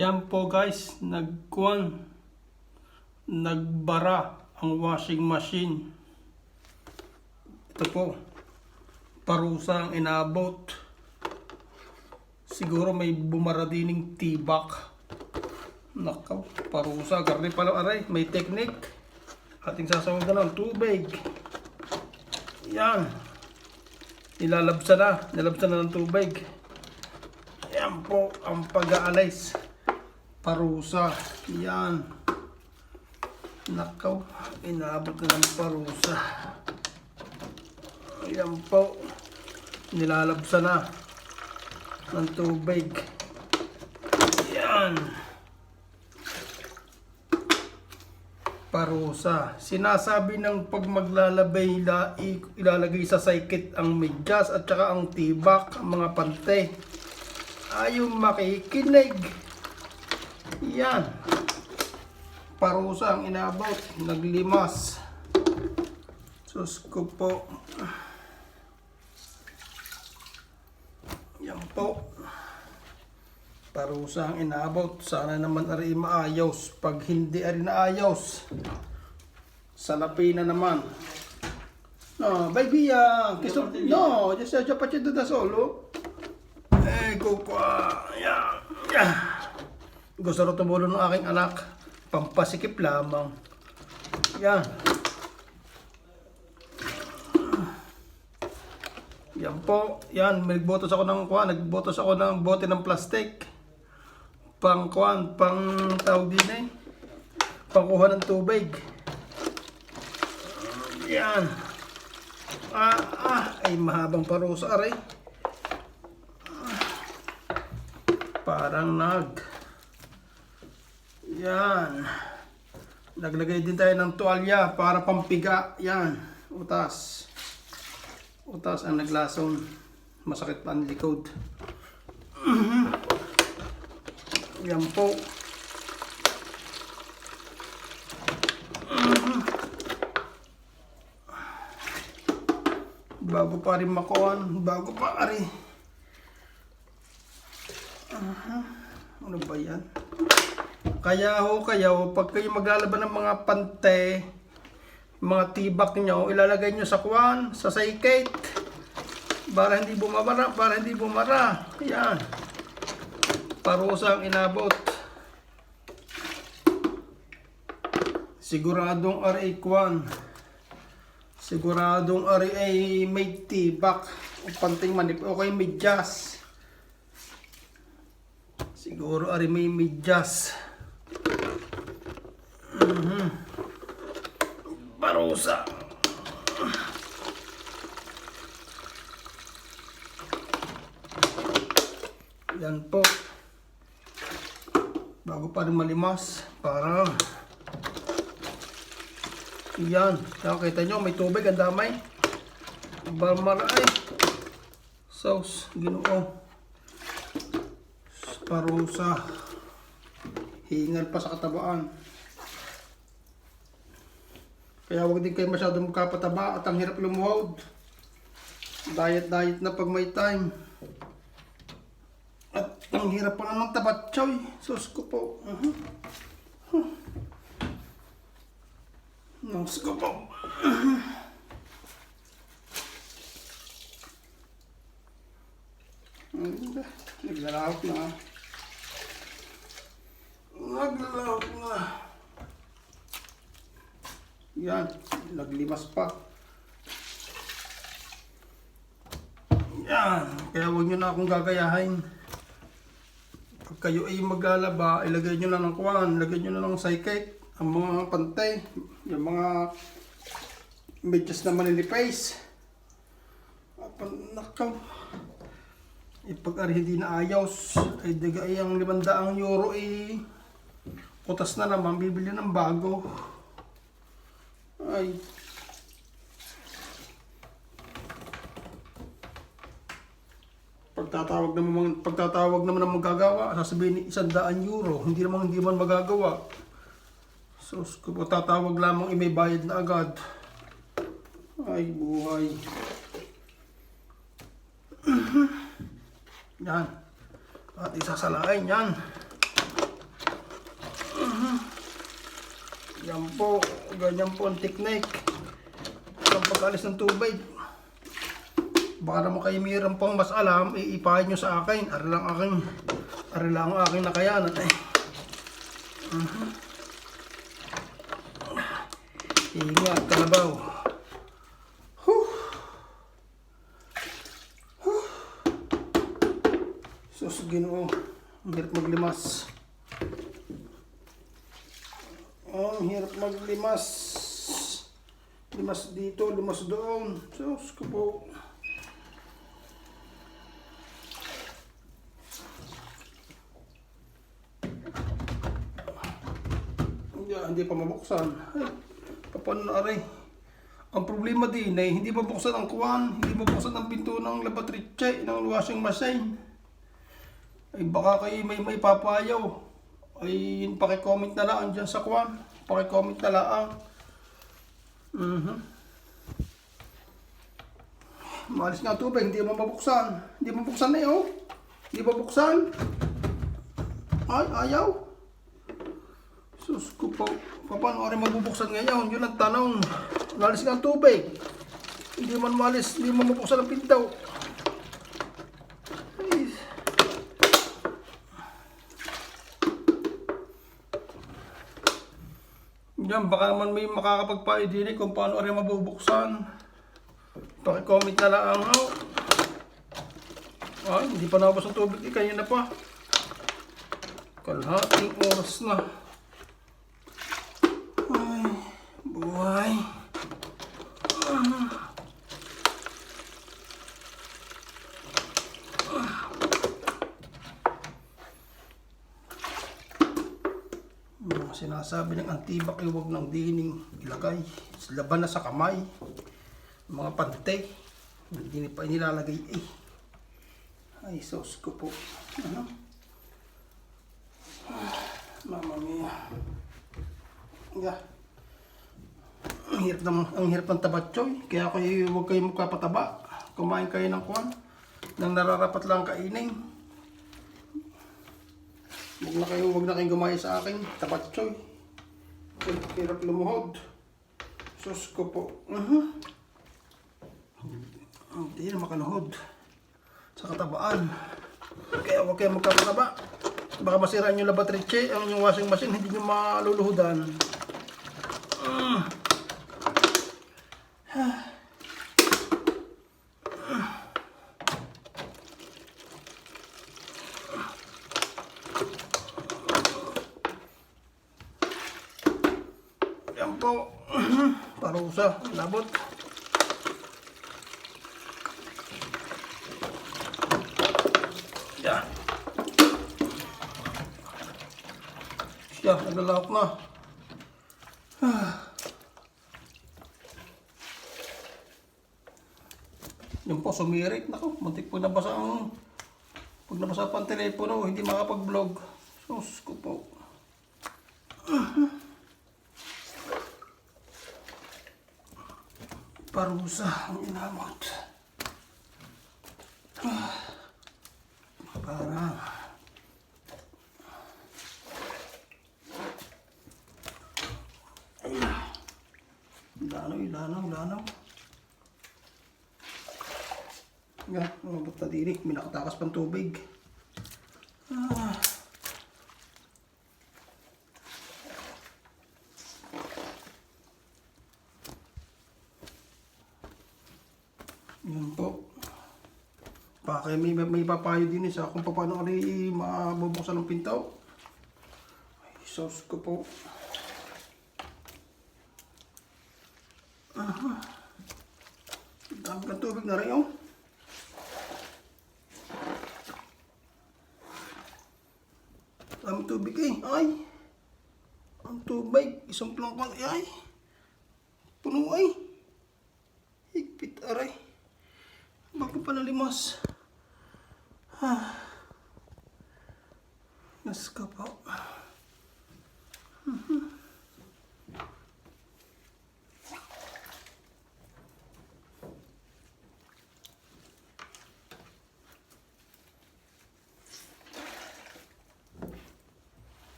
Yan po guys, nagbara ang washing machine. Ito po, parusa ang inabot. Siguro may bumara dining tibak. Nakaw, parusa. Karne pala aray, may technique. Ating sasawagan ng tubig. Yan. Nilabsan na ng tubig. Yan po ang pag-aalays. Parusa. Yan. Nakaw, inabot na ng parusa. Yan po. Nilalabsan na ng tubig. Yan. Parusa. Sinasabi ng pag maglalabay ilalagay sa saikit ang medyas at saka ang tibak, ang mga pante. Ayaw makikinig. Yan. Parusa ang inabot. Naglimas. Sus ko po. Yan po. Parusa ang inabot. Sana naman ari maayos. Pag hindi ari naayos, salapi na naman. No, baby, no, just pachito da solo. Kukwa. Yeah. Gusto rin tumulong ng aking anak. Pampasikip lamang. Yan. Yan po. Yan, nagbotos ako ng bote ng plastic. Pang tawag din pangkuha ng tubig. Yan. Ay mahabang parusa aray. Parang yan. Naglagay din tayo ng tuwalya para pampiga. Yan. Utas ang naglason. Masakit pa ang likod. Yan po. Bago pa rin makuhan. Bago pa rin. Ano ba yan? Kaya pag kayo maglalaban ng mga pante, mga tibak nyo, ilalagay nyo sa kuwan, sa saikate. Para hindi bumara. Yan. Parusa ang inabot. Siguradong ari kuwan. Siguradong ari ay may tibak. O panting manip. Okay, medyas. Siguro ari may medyas. Parusa. Yan po. Bago pa rin malimas. Para. Yan. Nakakita nyo, may tubig. Ang damay. Barmaray. Sauce. Ginoo. Parusa. Hingal pa sa katabaan. Kaya huwag din kayo masyadong magkapataba at ang hirap lumuhod. Diet na pag may time. At ang hirap pa naman tabat choy. Sus ko po. Sus ko po. Naglalawak na. Yan, naglimas pa. Yan, kaya huwag nyo na akong gagayahin. Pag kayo ay maglalaba, ilagay nyo na ng kuwan, ilagay nyo na ng saikate, ang mga pantay, yung mga medyas na maninipis. Nakaw. Pag hindi na ayos, ay digay ang 500 euro ay kutas na naman, bibili ng bago. Ay. Pagtatawag naman ang magagawa, sasabihin ni 100 euro, hindi man magagawa. So, kung tatawag lamang, may bayad na agad. Ay, buhay. Yan. At isasalain yan. Yan po, ganyan po ang technique ng pag-alis ng tubig. Baka naman kayo mayroon pang mas alam, iipahin nyo sa akin. Ari lang ang aking nakayanan eh. Ingat, kalabaw. Sus, Ginoo, ang hirap maglimas. Ang hirap maglimas. Limas dito, limas doon. Sus ko po. Hindi pa mabuksan. Ay, paano na aray? Ang problema din ay hindi mabuksan ang kuwan, hindi mabuksan ang pinto ng labatriche, ng washing machine. Ay baka kayo may papayaw. Ay paki-comment na lang dyan sa kuwan. Paki-comment na lang. Maalis nga tubig, hindi mo mabuksan. Hindi mabuksan na yun. Hindi mabuksan. Ay, ayaw. Sus ko po. Paano rin mabubuksan ngayon? Yun ang tanong. Maalis nga tubig. Hindi man maalis, hindi mo mabuksan ang pinto. Ay. Yan, baka naman may makakapagpayo din kung paano rin mabubuksan. Paki-comment na lang. Ay, hindi pa nabas ang tubig. Kanina pa. Kalahating oras na. Ay, buhay. Sinasabi ng antibak, huwag ng dining ilagay. Laban na sa kamay. Mga pante. Hindi pa inilalagay eh. Ay, sauce ko po. Ano? Mama mia. Yeah. Ang hirap ng tabatsoy. Kaya huwag kayo magpapataba. Kumain kayo ng kuwan. Nang nararapat lang kainin. Huwag na kayong gumaya sa akin. Tabatsoy. Hirap lumuhod. Sus ko po. Hindi na makaluhod. Sa katabaan. Kaya huwag kayong magpapataba. Baka masiraan yung labatriche. Ang yung washing machine. Hindi nyo maluluhudan. Yan po. Parusa. Labot. Yan. Siya, naglalahok na. Yan po, sumirit. Naku, muntik po nabasa ang... Pag nabasa pa ang telepono, hindi makapag-vlog. Sus ko po. Parusa ang inamot. Parang... Lanaw. Yan, mabot na diri. May nakatakas pang tubig. Yan po. Baka may papayo din sa kung paano rin mabubuksan ng pinto. Ay, sauce ko po. Dami ng tubig na rin, oh. Dami tubig eh. Ay. Ang tubig. Isang plangkon. Ay. Puno ay. Higpit aray. Baka pa nalimas. Nas ka pa.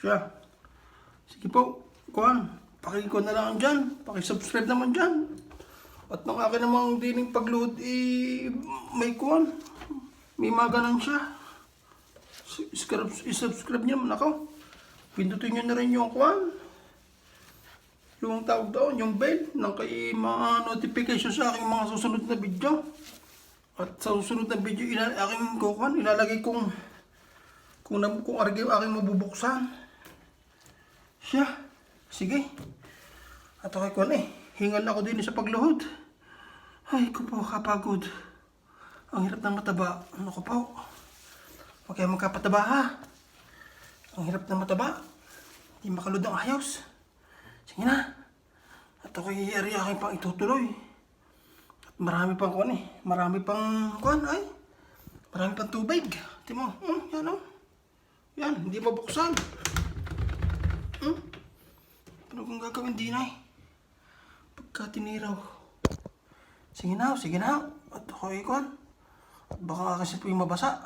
Siya. Sige po, kuhan. Pakiko na lang dyan. Pakisubscribe naman dyan. At nang akin namang dining pag-load, may kuhan. May maganan siya. I-subscribe niyo naman ako. Pindutin niyo na rin yung kuhan. Yung tawag doon, yung bell. Nang kay mga notification sa aking mga susunod na video. At sa susunod na video, aking kuhan, ilalagay kung aking mabubuksan. Siya. Sige. At okay ko hingal ako din sa pagluhod. Ay ko po, kapagod. Ang hirap ng mataba. Ano ko po? Huwag kayo magkapataba ha. Ang hirap ng mataba. Hindi makalod ng ayos. Sige na. At ako'y aking pang itutuloy. At marami pang marami pang marami pang tubig. Tingnan mo. Yan o. Yan, hindi mabuksan. Ano kung gagawin din pagka tiniraw? Sige na. At ako ikon. Baka kasi po yung mabasa.